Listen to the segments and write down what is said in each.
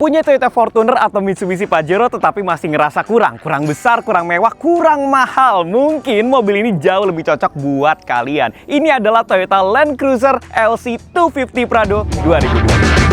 Punya Toyota Fortuner atau Mitsubishi Pajero tetapi masih ngerasa kurang besar, kurang mewah, kurang mahal. Mungkin mobil ini jauh lebih cocok buat kalian. Ini adalah Toyota Land Cruiser LC250 Prado 2020.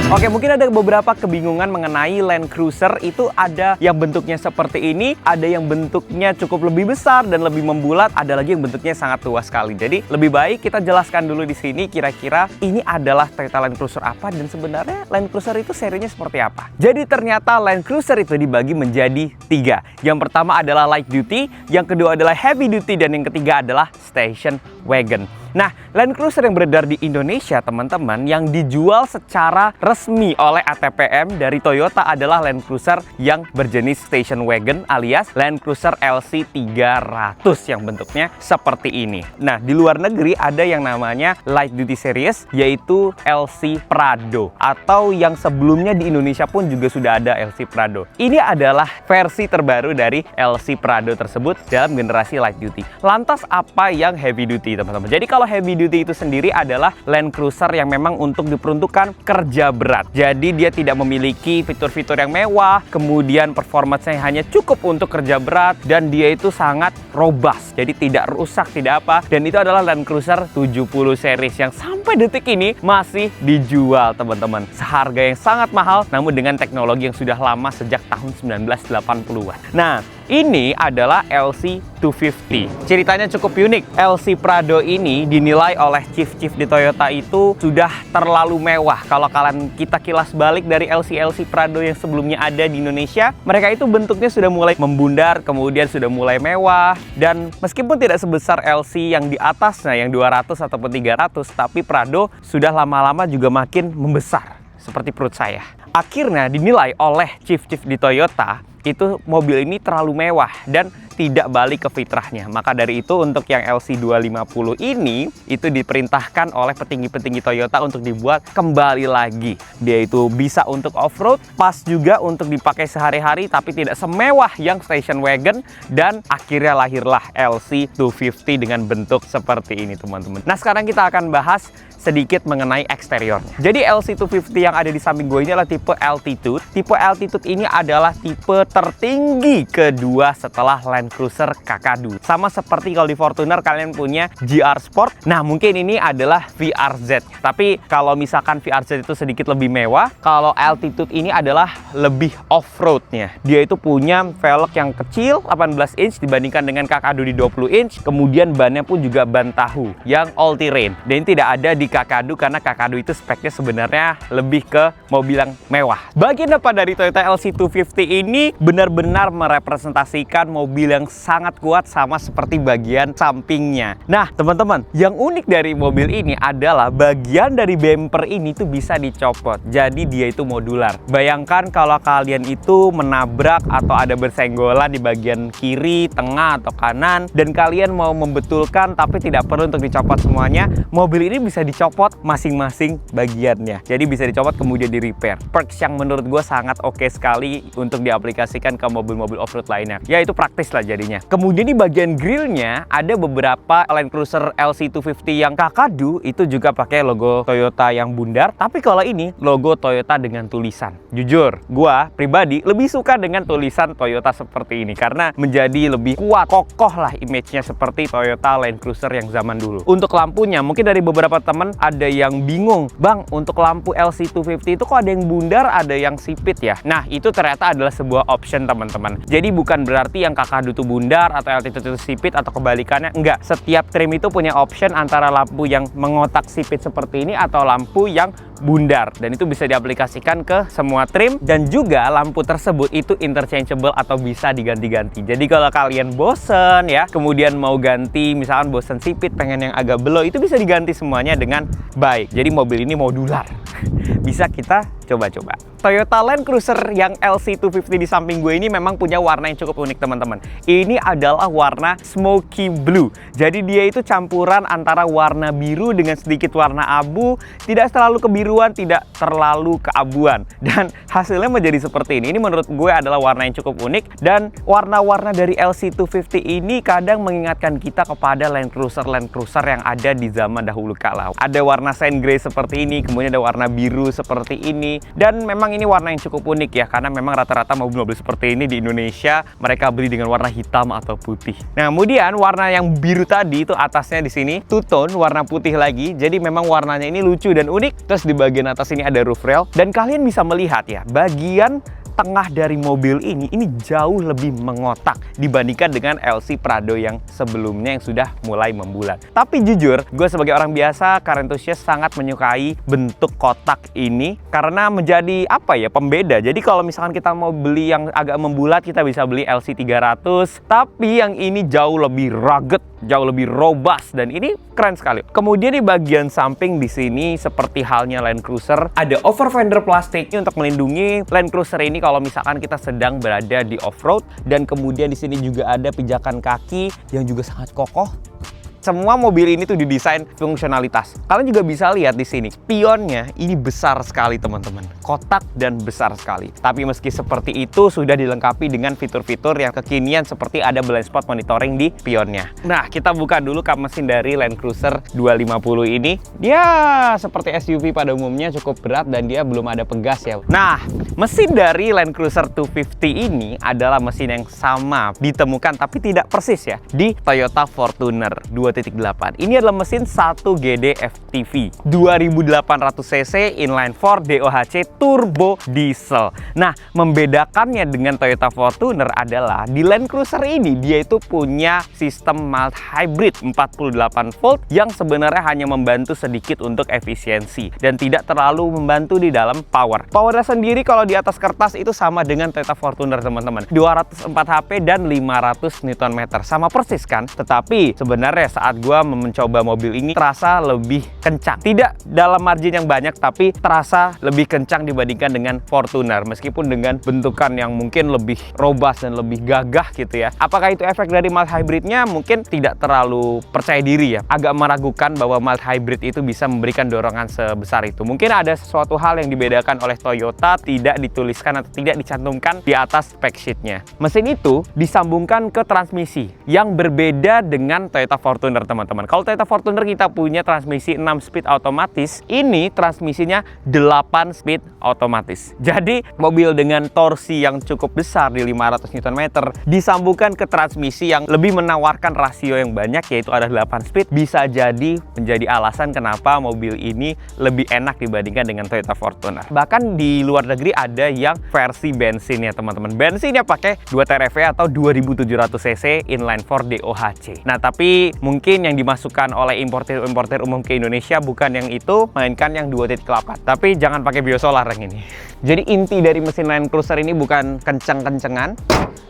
Oke, mungkin ada beberapa kebingungan mengenai Land Cruiser. Itu ada yang bentuknya seperti ini, ada yang bentuknya cukup lebih besar dan lebih membulat, ada lagi yang bentuknya sangat luas sekali. Jadi lebih baik kita jelaskan dulu di sini kira-kira ini adalah Toyota Land Cruiser apa dan sebenarnya Land Cruiser itu serinya seperti apa. Jadi ternyata Land Cruiser itu dibagi menjadi 3. Yang pertama adalah light duty, yang kedua adalah heavy duty, dan yang ketiga adalah station wagon. Nah, Land Cruiser yang beredar di Indonesia, teman-teman, yang dijual secara resmi oleh ATPM dari Toyota adalah Land Cruiser yang berjenis station wagon alias Land Cruiser LC 300 yang bentuknya seperti ini. Nah, di luar negeri ada yang namanya Light Duty Series, yaitu LC Prado. Atau yang sebelumnya di Indonesia pun juga sudah ada LC Prado. Ini adalah versi terbaru dari LC Prado tersebut dalam generasi Light Duty. Lantas apa yang Heavy Duty, teman-teman? Jadi kalau Heavy Duty itu sendiri adalah Land Cruiser yang memang untuk diperuntukkan kerja berat. Jadi dia tidak memiliki fitur-fitur yang mewah, kemudian performanya hanya cukup untuk kerja berat, dan dia itu sangat robust. Jadi tidak rusak, tidak apa. Dan itu adalah Land Cruiser 70 series yang sampai detik ini masih dijual, teman-teman. Seharga yang sangat mahal, namun dengan teknologi yang sudah lama sejak tahun 1980-an. Nah, ini adalah LC250. Ceritanya cukup unik. LC Prado ini dinilai oleh chief di Toyota itu sudah terlalu mewah. Kalau kita kilas balik dari LC Prado yang sebelumnya ada di Indonesia, mereka itu bentuknya sudah mulai membundar, kemudian sudah mulai mewah. Dan meskipun tidak sebesar LC yang di atasnya, yang 200 ataupun 300, tapi Prado sudah lama-lama juga makin membesar, seperti perut saya. Akhirnya dinilai oleh chief di Toyota, itu mobil ini terlalu mewah dan tidak balik ke fitrahnya. Maka dari itu untuk yang LC250 ini itu diperintahkan oleh petinggi-petinggi Toyota untuk dibuat kembali lagi. Dia itu bisa untuk off-road, pas juga untuk dipakai sehari-hari tapi tidak semewah yang station wagon, dan akhirnya lahirlah LC250 dengan bentuk seperti ini, teman-teman. Nah, sekarang kita akan bahas sedikit mengenai eksteriornya. Jadi LC250 yang ada di samping gue ini adalah tipe Altitude. Tipe Altitude ini adalah tipe tertinggi kedua setelah Land Cruiser Kakadu. Sama seperti kalau di Fortuner kalian punya GR Sport. Nah, mungkin ini adalah VRZ. Tapi kalau misalkan VRZ itu sedikit lebih mewah, kalau Altitude ini adalah lebih off-roadnya. Dia itu punya velg yang kecil 18 inch dibandingkan dengan Kakadu di 20 inch. Kemudian bannya pun juga ban tahu yang all terrain. Dan tidak ada di Kakadu karena Kakadu itu speknya sebenarnya lebih ke mobil yang mewah. Bagian depan dari Toyota LC250 ini benar-benar merepresentasikan mobil yang sangat kuat sama seperti bagian sampingnya. Nah, teman-teman, yang unik dari mobil ini adalah bagian dari bumper ini tuh bisa dicopot. Jadi dia itu modular. Bayangkan kalau kalian itu menabrak atau ada bersenggolan di bagian kiri, tengah, atau kanan, dan kalian mau membetulkan tapi tidak perlu untuk dicopot semuanya, mobil ini bisa dicopot masing-masing bagiannya. Jadi bisa dicopot kemudian di repair. Perks yang menurut gue sangat oke sekali untuk diaplikasikan ke mobil-mobil off-road lainnya. Ya, itu praktis lah jadinya. Kemudian di bagian grillnya ada beberapa Land Cruiser LC250 yang Kakadu itu juga pakai logo Toyota yang bundar. Tapi kalau ini logo Toyota dengan tulisan. Jujur, gue pribadi lebih suka dengan tulisan Toyota seperti ini karena menjadi lebih kuat, kokoh lah image-nya seperti Toyota Land Cruiser yang zaman dulu. Untuk lampunya, mungkin dari beberapa teman ada yang bingung, Bang, untuk lampu LC250 itu kok ada yang bundar, ada yang sipit ya? Nah, itu ternyata adalah sebuah option, teman-teman. Jadi bukan berarti yang Kakadu itu bundar atau Altitude itu sipit atau kebalikannya, enggak. Setiap trim itu punya option antara lampu yang mengotak sipit seperti ini atau lampu yang bundar, dan itu bisa diaplikasikan ke semua trim, dan juga lampu tersebut itu interchangeable atau bisa diganti-ganti. Jadi kalau kalian bosen ya, kemudian mau ganti, misalkan bosen sipit, pengen yang agak below, itu bisa diganti semuanya dengan baik. Jadi mobil ini modular. Bisa kita coba-coba. Toyota Land Cruiser yang LC250 di samping gue ini memang punya warna yang cukup unik teman-teman. Ini adalah warna smoky blue. Jadi dia itu campuran antara warna biru dengan sedikit warna abu, tidak terlalu kebiruan, tidak terlalu keabuan. Dan hasilnya menjadi seperti ini. Ini menurut gue adalah warna yang cukup unik, dan warna-warna dari LC250 ini kadang mengingatkan kita kepada Land Cruiser yang ada di zaman dahulu kala. Ada warna sand grey seperti ini, kemudian ada warna biru seperti ini, dan memang ini warna yang cukup unik ya, karena memang rata-rata mobil-mobil seperti ini di Indonesia mereka beli dengan warna hitam atau putih. Nah, kemudian warna yang biru tadi itu atasnya di sini two tone warna putih lagi, jadi memang warnanya ini lucu dan unik. Terus di bagian atas ini ada roof rail, dan kalian bisa melihat ya, bagian tengah dari mobil ini jauh lebih mengotak dibandingkan dengan LC Prado yang sebelumnya yang sudah mulai membulat. Tapi jujur, gue sebagai orang biasa, car enthusiast, sangat menyukai bentuk kotak ini karena menjadi apa ya, pembeda. Jadi kalau misalkan kita mau beli yang agak membulat, kita bisa beli LC 300, tapi yang ini jauh lebih rugged, jauh lebih robust, dan ini keren sekali. Kemudian di bagian samping di sini seperti halnya Land Cruiser, ada over fender plastiknya untuk melindungi Land Cruiser ini kalau misalkan kita sedang berada di off-road. Dan kemudian di sini juga ada pijakan kaki yang juga sangat kokoh. Semua mobil ini tuh didesain fungsionalitas. Kalian juga bisa lihat di sini, spionnya ini besar sekali teman-teman, kotak dan besar sekali. Tapi meski seperti itu, sudah dilengkapi dengan fitur-fitur yang kekinian seperti ada blind spot monitoring di spionnya. Nah, kita buka dulu kap mesin dari Land Cruiser 250 ini. Dia seperti SUV pada umumnya, cukup berat dan dia belum ada pegas ya. Nah, mesin dari Land Cruiser 250 ini adalah mesin yang sama ditemukan tapi tidak persis ya di Toyota Fortuner 2.8. Ini adalah mesin 1 GD FTV 2800 cc inline 4 DOHC turbo diesel. Nah, membedakannya dengan Toyota Fortuner adalah di Land Cruiser ini dia itu punya sistem mild hybrid 48 volt yang sebenarnya hanya membantu sedikit untuk efisiensi dan tidak terlalu membantu di dalam power. Powernya sendiri kalau di atas kertas itu sama dengan Toyota Fortuner teman-teman, 204 HP dan 500 Nm, sama persis kan? Tetapi sebenarnya saat gue mencoba mobil ini terasa lebih kencang. Tidak dalam margin yang banyak, tapi terasa lebih kencang dibandingkan dengan Fortuner. Meskipun dengan bentukan yang mungkin lebih robust dan lebih gagah gitu ya. Apakah itu efek dari mild hybridnya? Mungkin tidak terlalu percaya diri ya. Agak meragukan bahwa mild hybrid itu bisa memberikan dorongan sebesar itu. Mungkin ada sesuatu hal yang dibedakan oleh Toyota, tidak dituliskan atau tidak dicantumkan di atas spec sheet-nya. Mesin itu disambungkan ke transmisi yang berbeda dengan Toyota Fortuner teman-teman. Kalau Toyota Fortuner kita punya transmisi 6 speed otomatis, ini transmisinya 8 speed otomatis. Jadi mobil dengan torsi yang cukup besar di 500 Nm disambungkan ke transmisi yang lebih menawarkan rasio yang banyak, yaitu ada 8 speed, bisa jadi menjadi alasan kenapa mobil ini lebih enak dibandingkan dengan Toyota Fortuner. Bahkan di luar negeri ada yang versi bensin ya teman-teman. Bensinnya pakai 2 TRV atau 2700 cc inline 4 DOHC. Nah, tapi mungkin yang dimasukkan oleh importer umum ke Indonesia bukan yang itu, melainkan yang 2.8. Tapi jangan pakai biosolar yang ini. Jadi inti dari mesin Land Cruiser ini bukan kenceng-kencengan,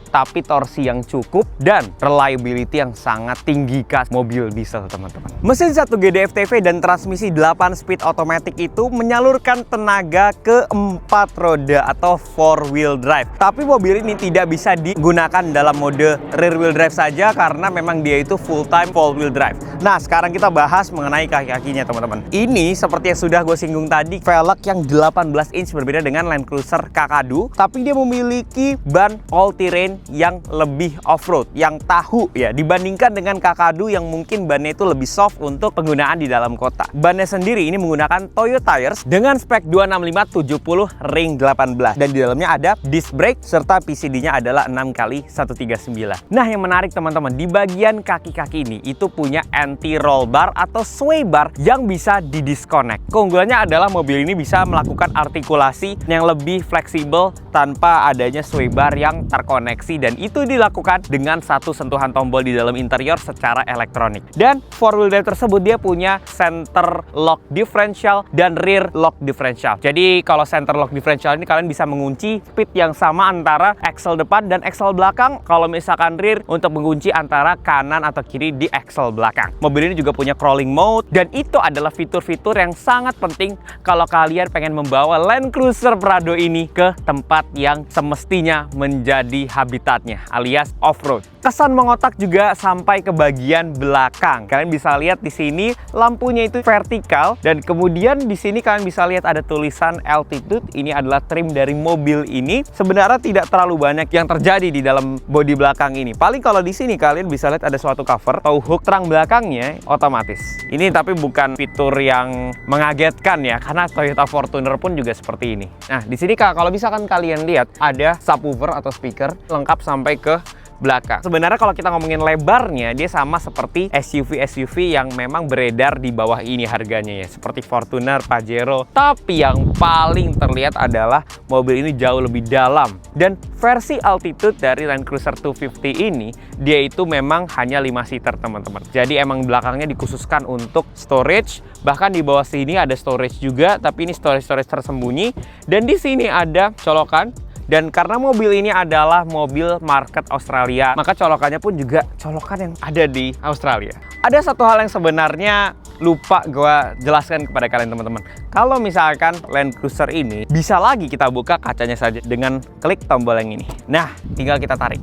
tapi torsi yang cukup dan reliability yang sangat tinggi khas mobil diesel teman-teman. Mesin 1 GD FTV dan transmisi 8 speed automatic itu menyalurkan tenaga ke 4 roda atau 4 wheel drive. Tapi mobil ini tidak bisa digunakan dalam mode rear wheel drive saja karena memang dia itu full time 4 wheel drive. Nah, sekarang kita bahas mengenai kaki-kakinya teman-teman. Ini seperti yang sudah gue singgung tadi, velg yang 18 inch berbeda dengan Land Cruiser Kakadu, tapi dia memiliki ban all terrain yang lebih off-road, yang tahu ya, dibandingkan dengan Kakadu yang mungkin bannya itu lebih soft untuk penggunaan di dalam kota. Bannya sendiri ini menggunakan Toyo Tires dengan spek 265/70 ring 18 dan di dalamnya ada disc brake serta PCD-nya adalah 6x139. Nah, yang menarik teman-teman, di bagian kaki-kaki ini itu punya anti-roll bar atau sway bar yang bisa di-disconnect. Keunggulannya adalah mobil ini bisa melakukan artikulasi yang lebih fleksibel tanpa adanya sway bar yang terkoneksi navigasi, dan itu dilakukan dengan satu sentuhan tombol di dalam interior secara elektronik. Dan 4-wheel drive tersebut dia punya center lock differential dan rear lock differential. Jadi kalau center lock differential ini kalian bisa mengunci speed yang sama antara axle depan dan axle belakang. Kalau misalkan rear untuk mengunci antara kanan atau kiri di axle belakang. Mobil ini juga punya crawling mode, dan itu adalah fitur-fitur yang sangat penting kalau kalian pengen membawa Land Cruiser Prado ini ke tempat yang semestinya menjadi habitatnya, alias off-road. Kesan mengotak juga sampai ke bagian belakang. Kalian bisa lihat di sini lampunya itu vertikal, dan kemudian di sini kalian bisa lihat ada tulisan altitude. Ini adalah trim dari mobil ini. Sebenarnya tidak terlalu banyak yang terjadi di dalam bodi belakang ini. Paling kalau di sini kalian bisa lihat ada suatu cover atau hook terang belakangnya otomatis. Ini tapi bukan fitur yang mengagetkan ya, karena Toyota Fortuner pun juga seperti ini. Nah, di sini kalau misalkan kalian lihat ada subwoofer atau speaker lengkap sampai ke belakang. Sebenarnya kalau kita ngomongin lebarnya, dia sama seperti SUV-SUV yang memang beredar di bawah ini harganya ya, seperti Fortuner, Pajero. Tapi yang paling terlihat adalah mobil ini jauh lebih dalam. Dan versi Altitude dari Land Cruiser 250 ini, dia itu memang hanya 5 seater teman-teman. Jadi emang belakangnya dikhususkan untuk storage. Bahkan di bawah sini ada storage juga, tapi ini storage tersembunyi. Dan di sini ada colokan. Dan karena mobil ini adalah mobil market Australia, maka colokannya pun juga colokan yang ada di Australia. Ada satu hal yang sebenarnya lupa gue jelaskan kepada kalian teman-teman. Kalau misalkan Land Cruiser ini, bisa lagi kita buka kacanya saja dengan klik tombol yang ini. Nah, tinggal kita tarik.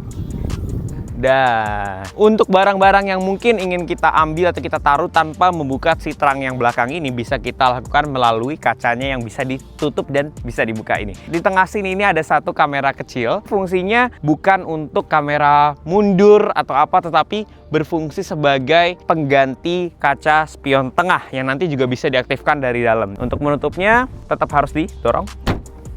Dan untuk barang-barang yang mungkin ingin kita ambil atau kita taruh tanpa membuka si terang yang belakang ini, bisa kita lakukan melalui kacanya yang bisa ditutup dan bisa dibuka ini. Di tengah sini ini ada satu kamera kecil. Fungsinya bukan untuk kamera mundur atau apa, tetapi berfungsi sebagai pengganti kaca spion tengah yang nanti juga bisa diaktifkan dari dalam. Untuk menutupnya tetap harus didorong.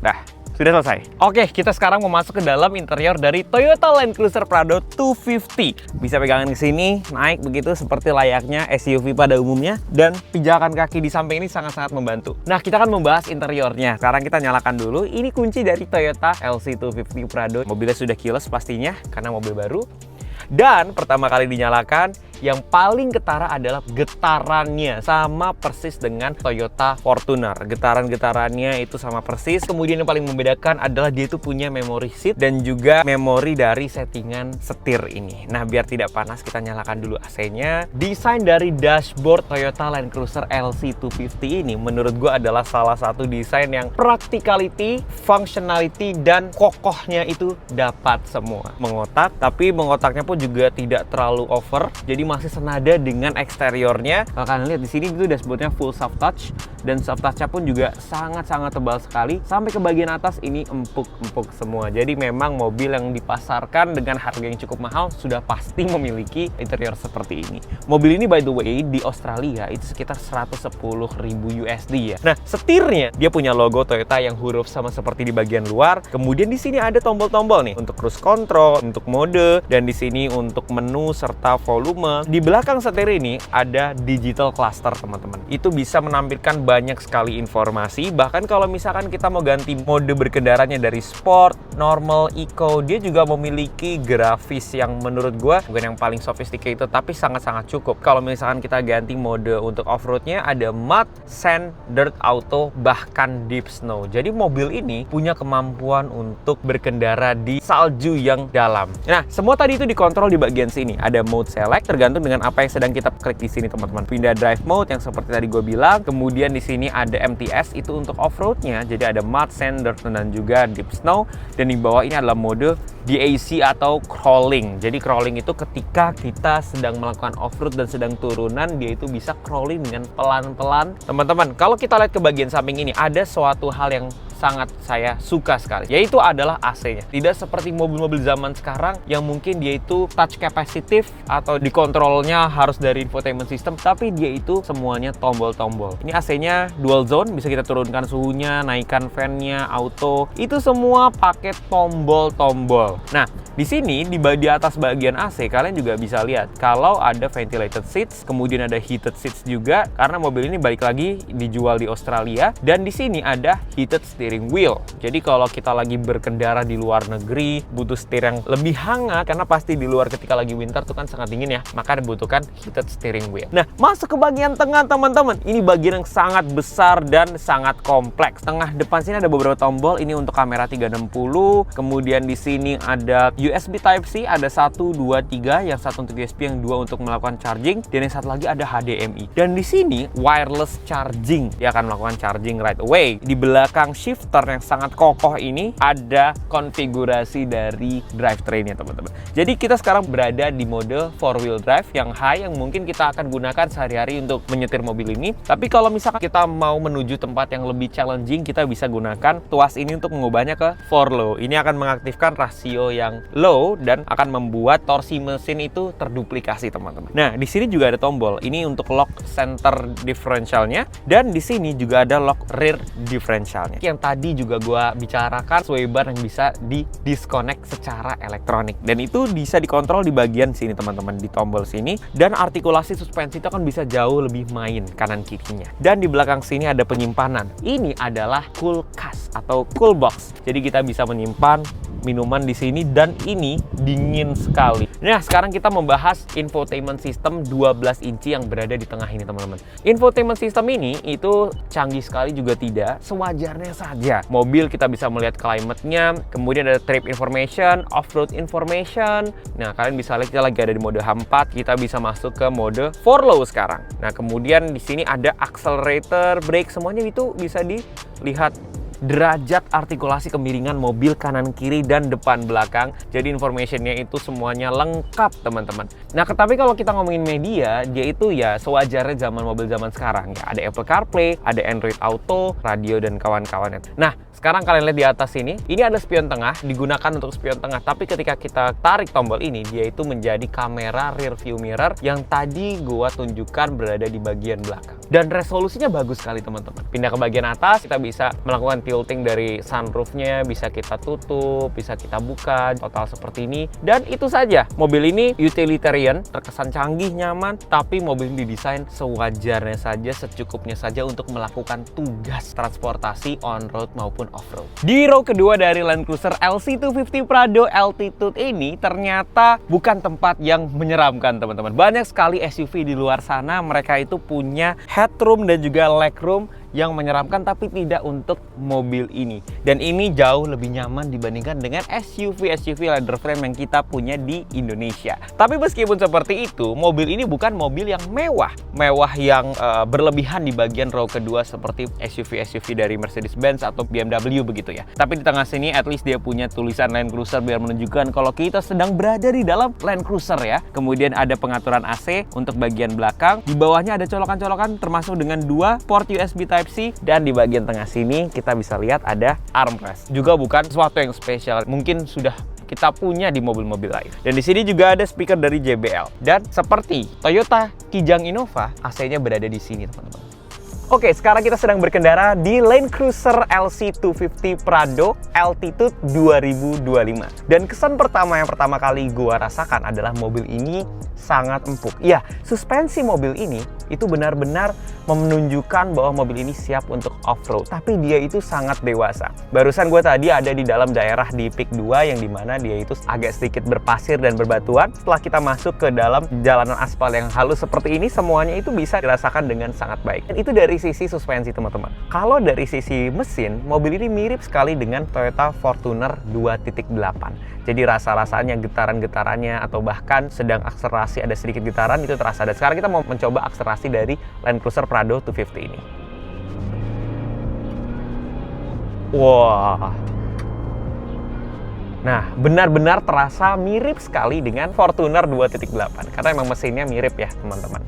Dah. Sudah selesai. Oke, kita sekarang mau masuk ke dalam interior dari Toyota Land Cruiser Prado 250. Bisa pegangan ke sini, naik begitu seperti layaknya SUV pada umumnya, dan pijakan kaki di samping ini sangat-sangat membantu. Nah, kita akan membahas interiornya. Sekarang kita nyalakan dulu. Ini kunci dari Toyota LC250 Prado. Mobilnya sudah keyless pastinya karena mobil baru. Dan pertama kali dinyalakan, yang paling ketara adalah getarannya, sama persis dengan Toyota Fortuner. Getaran-getarannya itu sama persis. Kemudian yang paling membedakan adalah dia itu punya memory seat dan juga memori dari settingan setir ini. Nah, biar tidak panas, kita nyalakan dulu AC-nya. Desain dari dashboard Toyota Land Cruiser LC250 ini menurut gue adalah salah satu desain yang practicality, functionality, dan kokohnya itu dapat semua. Mengotak, tapi mengotaknya pun juga tidak terlalu over. Jadi masih senada dengan eksteriornya. Kalau kalian lihat di sini itu dashboardnya full soft touch, dan soft touch-nya pun juga sangat-sangat tebal sekali. Sampai ke bagian atas ini empuk-empuk semua. Jadi memang mobil yang dipasarkan dengan harga yang cukup mahal sudah pasti memiliki interior seperti ini. Mobil ini by the way di Australia itu sekitar 110.000 USD ya. Nah, setirnya dia punya logo Toyota yang huruf sama seperti di bagian luar. Kemudian di sini ada tombol-tombol nih untuk cruise control, untuk mode, dan di sini untuk menu serta volume. Di belakang setir ini ada digital cluster teman-teman. Itu bisa menampilkan banyak sekali informasi. Bahkan kalau misalkan kita mau ganti mode berkendaranya dari sport, normal, eco, dia juga memiliki grafis yang menurut gua bukan yang paling sophisticated, tapi sangat-sangat cukup. Kalau misalkan kita ganti mode untuk off-roadnya, ada mud, sand, dirt, auto, bahkan deep snow. Jadi mobil ini punya kemampuan untuk berkendara di salju yang dalam. Nah, semua tadi itu dikontrol di bagian sini. Ada mode select tergantung dengan apa yang sedang kita klik di sini teman-teman. Pindah drive mode yang seperti tadi gue bilang. Kemudian di sini ada MTS itu untuk off-roadnya. Jadi ada mud, sand, dirt, dan juga deep snow. Dan di bawah ini adalah mode DAC atau crawling. Jadi crawling itu ketika kita sedang melakukan off-road dan sedang turunan, dia itu bisa crawling dengan pelan-pelan. Teman-teman, kalau kita lihat ke bagian samping ini, ada suatu hal yang sangat saya suka sekali, yaitu adalah AC-nya. Tidak seperti mobil-mobil zaman sekarang yang mungkin dia itu touch capacitive atau dikontrolnya harus dari infotainment system, tapi dia itu semuanya tombol-tombol. Ini AC-nya dual zone, bisa kita turunkan suhunya, naikkan fan-nya, auto. Itu semua pakai tombol-tombol. Nah, Di sini di atas bagian AC kalian juga bisa lihat kalau ada ventilated seats, kemudian ada heated seats juga karena mobil ini balik lagi dijual di Australia, dan di sini ada heated steering wheel. Jadi kalau kita lagi berkendara di luar negeri butuh setir yang lebih hangat karena pasti di luar ketika lagi winter tuh kan sangat dingin ya, maka dibutuhkan heated steering wheel. Nah, masuk ke bagian tengah teman-teman. Ini bagian yang sangat besar dan sangat kompleks. Tengah depan sini ada beberapa tombol, ini untuk kamera 360, kemudian di sini ada USB Type-C, ada 1, 2, 3, yang satu untuk USB, yang dua untuk melakukan charging, dan yang satu lagi ada HDMI. Dan di sini wireless charging, dia akan melakukan charging right away. Di belakang shifter yang sangat kokoh ini ada konfigurasi dari drivetrain-nya teman-teman. Jadi kita sekarang berada di mode 4-wheel drive yang high, yang mungkin kita akan gunakan sehari-hari untuk menyetir mobil ini. Tapi kalau misalkan kita mau menuju tempat yang lebih challenging, kita bisa gunakan tuas ini untuk mengubahnya ke 4 low. Ini akan mengaktifkan rasio yang low dan akan membuat torsi mesin itu terduplikasi teman-teman. Nah, di sini juga ada tombol. Ini untuk lock center differentialnya, dan di sini juga ada lock rear differentialnya. Yang tadi juga gua bicarakan sway bar yang bisa di disconnect secara elektronik, dan itu bisa dikontrol di bagian sini teman-teman, di tombol sini, dan artikulasi suspensi itu akan bisa jauh lebih main kanan kirinya. Dan di belakang sini ada penyimpanan. Ini adalah kulkas atau cool box. Jadi kita bisa menyimpan minuman di sini, dan ini dingin sekali. Nah, sekarang kita membahas infotainment system 12 inci yang berada di tengah ini teman-teman. Infotainment system ini itu canggih sekali juga tidak, sewajarnya saja. Mobil kita bisa melihat climate-nya, kemudian ada trip information, off-road information. Nah, kalian bisa lihat kita lagi ada di mode H4, kita bisa masuk ke mode 4 low sekarang. Nah, kemudian di sini ada accelerator, brake, semuanya itu bisa dilihat derajat artikulasi kemiringan mobil kanan kiri dan depan belakang. Jadi informationnya itu semuanya lengkap teman-teman. Nah, tapi kalau kita ngomongin media, dia itu ya sewajarnya zaman mobil zaman sekarang ya. Ada Apple CarPlay, ada Android Auto, radio dan kawan-kawannya. Nah, sekarang kalian lihat di atas ini ada spion tengah, digunakan untuk spion tengah. Tapi ketika kita tarik tombol ini, dia itu menjadi kamera rear view mirror yang tadi gua tunjukkan berada di bagian belakang. Dan resolusinya bagus sekali teman-teman. Pindah ke bagian atas, kita bisa melakukan tilting dari sunroofnya, bisa kita tutup, bisa kita buka, total seperti ini. Dan itu saja, mobil ini utilitarian, terkesan canggih, nyaman, tapi mobil ini didesain sewajarnya saja, secukupnya saja untuk melakukan tugas transportasi on-road maupun off-road. Di row kedua dari Land Cruiser LC250 Prado Altitude ini ternyata bukan tempat yang menyeramkan teman-teman. Banyak sekali SUV di luar sana, mereka itu punya headroom dan juga legroom yang menyeramkan, tapi tidak untuk mobil ini. Dan ini jauh lebih nyaman dibandingkan dengan SUV leather frame yang kita punya di Indonesia. Tapi meskipun seperti itu, mobil ini bukan mobil yang mewah yang berlebihan di bagian row kedua seperti SUV dari Mercedes-Benz atau BMW begitu ya. Tapi di tengah sini at least dia punya tulisan Land Cruiser biar menunjukkan kalau kita sedang berada di dalam Land Cruiser ya. Kemudian ada pengaturan AC untuk bagian belakang. Di bawahnya ada colokan-colokan termasuk dengan 2 port USB Type-C, dan di bagian tengah sini kita bisa lihat ada armrest. Juga bukan sesuatu yang spesial, mungkin sudah kita punya di mobil-mobil lain. Dan di sini juga ada speaker dari JBL. Dan seperti Toyota Kijang Innova, AC-nya berada di sini teman-teman. Oke, sekarang kita sedang berkendara di Land Cruiser LC250 Prado Altitude 2025. Dan kesan pertama yang pertama kali gua rasakan adalah mobil ini sangat empuk. Iya, suspensi mobil ini itu benar-benar menunjukkan bahwa mobil ini siap untuk off-road. Tapi dia itu sangat dewasa. Barusan gue tadi ada di dalam daerah di Peak 2 yang dimana dia itu agak sedikit berpasir dan berbatuan. Setelah kita masuk ke dalam jalanan aspal yang halus seperti ini, semuanya itu bisa dirasakan dengan sangat baik. Dan itu dari sisi suspensi teman-teman. Kalau dari sisi mesin, mobil ini mirip sekali dengan Toyota Fortuner 2.8. Jadi rasa-rasanya, getaran-getarannya, atau bahkan sedang akselerasi ada sedikit getaran itu terasa. Dan sekarang kita mau mencoba akselerasi dari Land Cruiser Prado 250 ini. Wah. Nah, benar-benar terasa mirip sekali dengan Fortuner 2.8. Karena emang mesinnya mirip ya, teman-teman.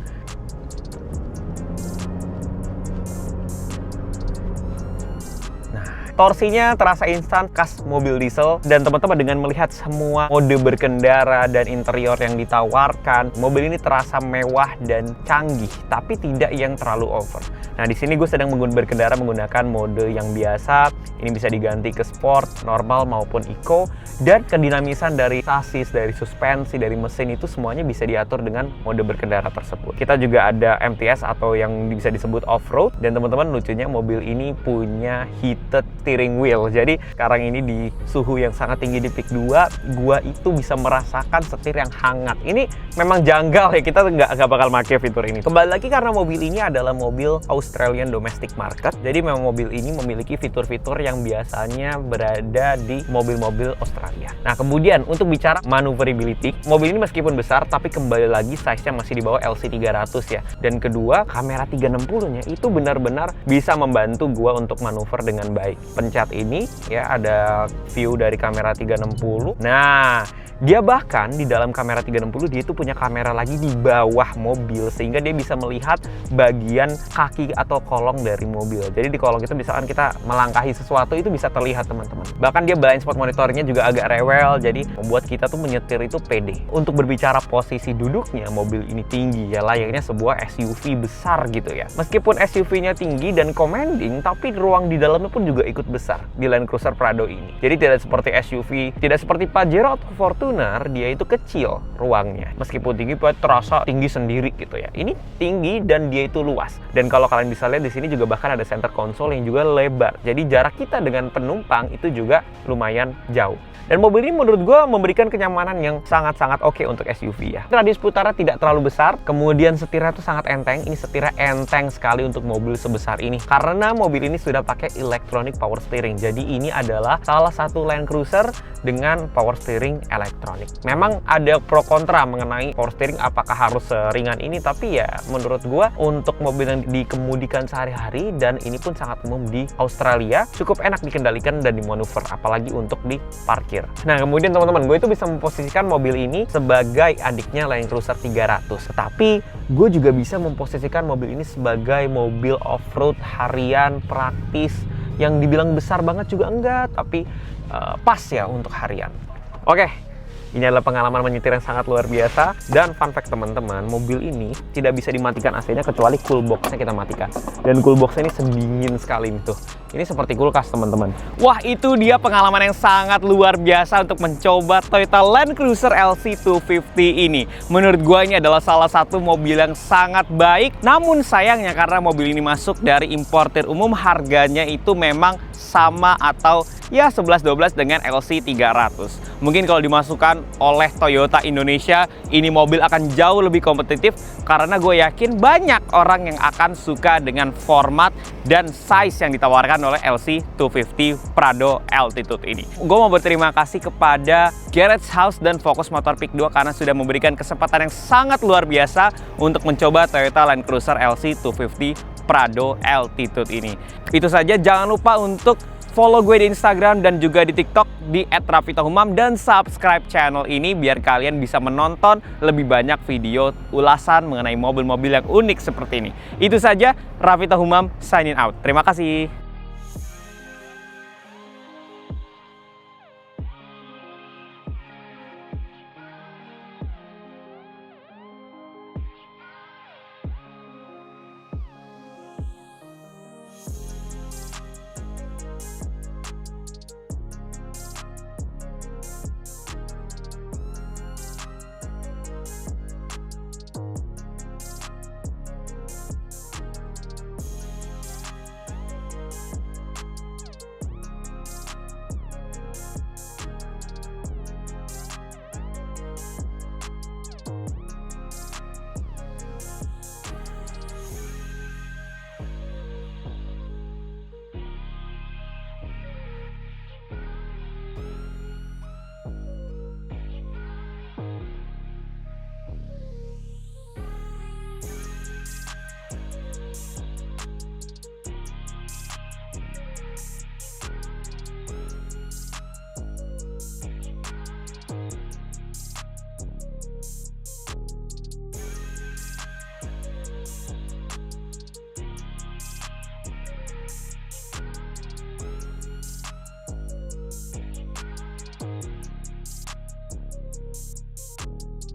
Torsinya terasa instan, khas mobil diesel. Dan teman-teman, dengan melihat semua mode berkendara dan interior yang ditawarkan, mobil ini terasa mewah dan canggih, tapi tidak yang terlalu over. Nah, di sini gue sedang berkendara menggunakan mode yang biasa. Ini bisa diganti ke sport, normal maupun eco. Dan kedinamisan dari sasis, dari suspensi, dari mesin itu semuanya bisa diatur dengan mode berkendara tersebut. Kita juga ada MTS atau yang bisa disebut off-road. Dan teman-teman, lucunya mobil ini punya heated steering wheel. Jadi sekarang ini di suhu yang sangat tinggi di peak 2, gua itu bisa merasakan setir yang hangat. Ini memang janggal ya, kita nggak bakal pakai fitur ini. Kembali lagi karena mobil ini adalah mobil Australian domestic market. Jadi memang mobil ini memiliki fitur-fitur yang biasanya berada di mobil-mobil Australia. Nah, kemudian untuk bicara maneuverability, mobil ini meskipun besar tapi kembali lagi size-nya masih di bawah LC300 ya. Dan kedua, kamera 360-nya itu benar-benar bisa membantu gua untuk manuver dengan baik. Pencet ini ya, ada view dari kamera 360. Nah, dia bahkan di dalam kamera 360 dia itu punya kamera lagi di bawah mobil, sehingga dia bisa melihat bagian kaki atau kolong dari mobil. Jadi di kolong itu misalkan kita melangkahi sesuatu itu bisa terlihat, teman-teman. Bahkan dia blind spot monitornya juga agak rewel, jadi membuat kita tuh menyetir itu pede. Untuk berbicara posisi duduknya, mobil ini tinggi ya, layaknya sebuah SUV besar gitu ya. Meskipun SUV-nya tinggi dan commanding, tapi ruang di dalamnya pun juga ikut besar di Land Cruiser Prado ini. Jadi tidak seperti SUV, tidak seperti Pajero atau Fortuner, dia itu kecil ruangnya. Meskipun tinggi, terasa tinggi sendiri gitu ya. Ini tinggi dan dia itu luas. Dan kalau kalian bisa lihat di sini juga bahkan ada center console yang juga lebar. Jadi jarak kita dengan penumpang itu juga lumayan jauh. Dan mobil ini menurut gue memberikan kenyamanan yang sangat-sangat oke untuk SUV ya. Radius putaran tidak terlalu besar, kemudian setirnya itu sangat enteng. Ini setirnya enteng sekali untuk mobil sebesar ini. Karena mobil ini sudah pakai electronic power steering. Jadi ini adalah salah satu Land Cruiser dengan power steering elektronik. Memang ada pro kontra mengenai power steering, apakah harus seringan ini, tapi ya menurut gue untuk mobil yang dikemudikan sehari-hari, dan ini pun sangat umum di Australia, cukup enak dikendalikan dan dimanuver, apalagi untuk di parkir. Nah, kemudian teman-teman, gue itu bisa memposisikan mobil ini sebagai adiknya Land Cruiser 300. Tetapi gue juga bisa memposisikan mobil ini sebagai mobil off-road harian praktis, yang dibilang besar banget juga enggak, tapi pas ya untuk harian. Oke, ini adalah pengalaman menyetir yang sangat luar biasa. Dan fun fact teman-teman, mobil ini tidak bisa dimatikan AC-nya kecuali cool box-nya kita matikan. Dan cool box-nya ini sedingin sekali nih tuh. Ini seperti kulkas teman-teman. Wah, itu dia pengalaman yang sangat luar biasa untuk mencoba Toyota Land Cruiser LC250 ini. Menurut gua ini adalah salah satu mobil yang sangat baik. Namun sayangnya karena mobil ini masuk dari importir umum, harganya itu memang sama atau ya 11-12 dengan LC300. Mungkin kalau dimasukkan oleh Toyota Indonesia, ini mobil akan jauh lebih kompetitif karena gue yakin banyak orang yang akan suka dengan format dan size yang ditawarkan oleh LC250 Prado Altitude ini. Gue mau berterima kasih kepada Garage House dan Focus Motor Peak 2 karena sudah memberikan kesempatan yang sangat luar biasa untuk mencoba Toyota Land Cruiser LC250 Prado Altitude ini. Itu saja, jangan lupa untuk follow gue di Instagram dan juga di TikTok di @rafitahumam, dan subscribe channel ini biar kalian bisa menonton lebih banyak video ulasan mengenai mobil-mobil yang unik seperti ini. Itu saja, Rafitahumam signing out. Terima kasih.